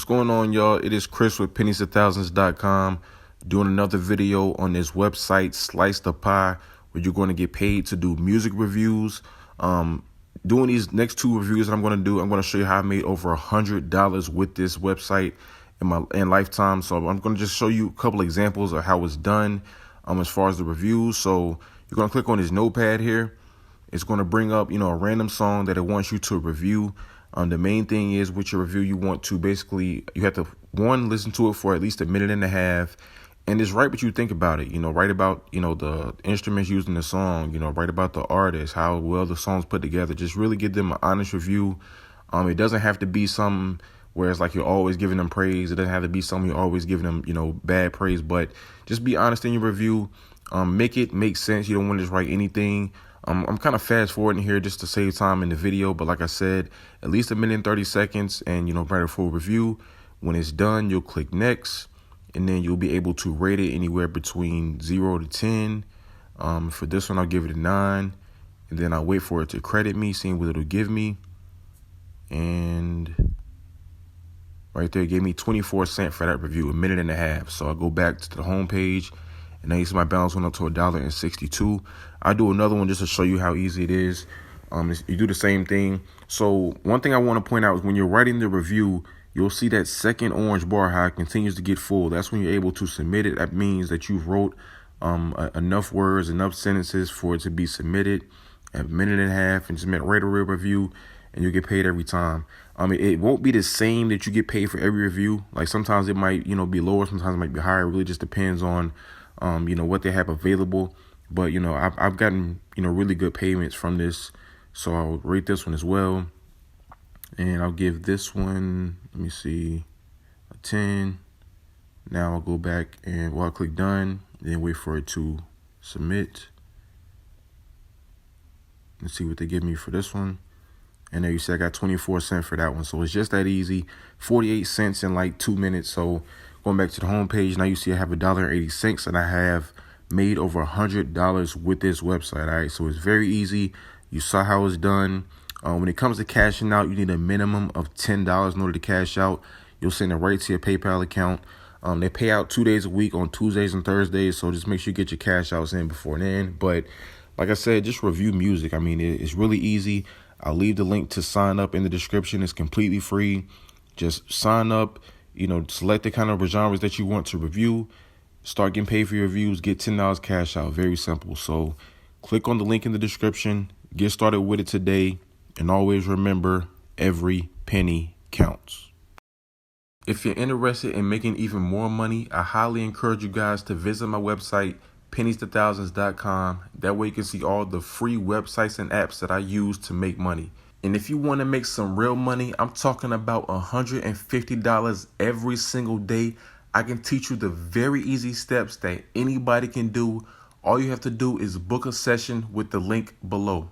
going on, y'all? It is Chris with pennies2000s.com doing another video on this website, SliceThePie, where you're going to get paid to do music reviews. Doing these next two reviews that I'm going to do, I'm going to show you how I made over $100 with this website in my lifetime. So I'm going to just show you a couple examples of how it's done as far as the reviews. So you're going to click on this notepad here. It's going to bring up, a random song that it wants you to review. The main thing is with your review, you want to basically, you have to, one, listen to it for at least a minute and a half. And just write what you think about it, write about, the instruments used in the song, write about the artist, how well the song's put together. Just really give them an honest review. It doesn't have to be something where it's like you're always giving them praise. It doesn't have to be something you're always giving them, bad praise, but just be honest in your review. Make it make sense. You don't want to just write anything. I'm kind of fast forwarding here just to save time in the video. But like I said, at least a minute and 30 seconds and, write a full review. When it's done, you'll click next. And then you'll be able to rate it anywhere between 0 to 10. For this one, I'll give it a 9. And then I'll wait for it to credit me, seeing what it'll give me. And right there, it gave me 24 cents for that review, a minute and a half. So I'll go back to the home page. And now you see my balance went up to $1.62. I'll do another one just to show you how easy it is. You do the same thing. So one thing I want to point out is when you're writing the review, you'll see that second orange bar, how it continues to get full. That's when you're able to submit it. That means that you wrote enough words, enough sentences for it to be submitted at a minute and a half, and submit right a real review, and you get paid every time. It won't be the same that you get paid for every review. Like sometimes it might, be lower, sometimes it might be higher. It really just depends on, what they have available. But, I've gotten, really good payments from this. So I'll rate this one as well. And I'll give this one, let me see, a 10. Now I'll go back and I'll click done, then wait for it to submit. Let's see what they give me for this one. And there you see I got 24 cents for that one. So it's just that easy. 48 cents in like 2 minutes. So going back to the home page, now you see I have $1.80 and I have made over $100 with this website. All right, so it's very easy. You saw how it's done. When it comes to cashing out, you need a minimum of $10 in order to cash out. You'll send it right to your PayPal account. They pay out 2 days a week on Tuesdays and Thursdays, so just make sure you get your cash outs in before then. But like I said, just review music. It's really easy. I'll leave the link to sign up in the description. It's completely free. Just sign up, select the kind of genres that you want to review. Start getting paid for your reviews. Get $10 cash out. Very simple. So click on the link in the description. Get started with it today. And always remember, every penny counts. If you're interested in making even more money, I highly encourage you guys to visit my website, pennies2000s.com. That way you can see all the free websites and apps that I use to make money. And if you want to make some real money, I'm talking about $150 every single day. I can teach you the very easy steps that anybody can do. All you have to do is book a session with the link below.